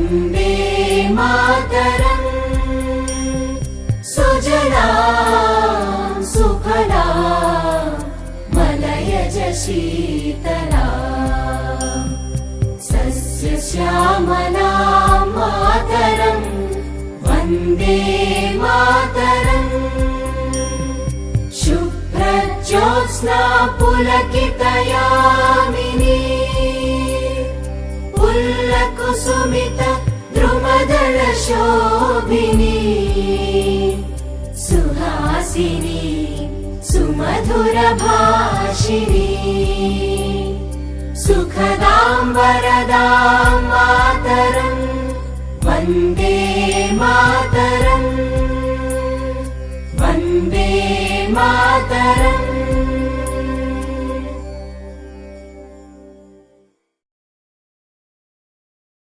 वन्दे मातरम्। सुजलां सुफलां मलयज शीतलां सस्यश्यामलां मातरम् वन्दे मातरम्। शुभ्रज्योत्स्ना पुलकितयामिनी पुल्लकुसुमित द्रुमदलशोभिनी सुहासिनी सुमधुरभाषिणी सुखदां वरदां मातरम् वन्दे मातरम्। वन्दे मातरम्।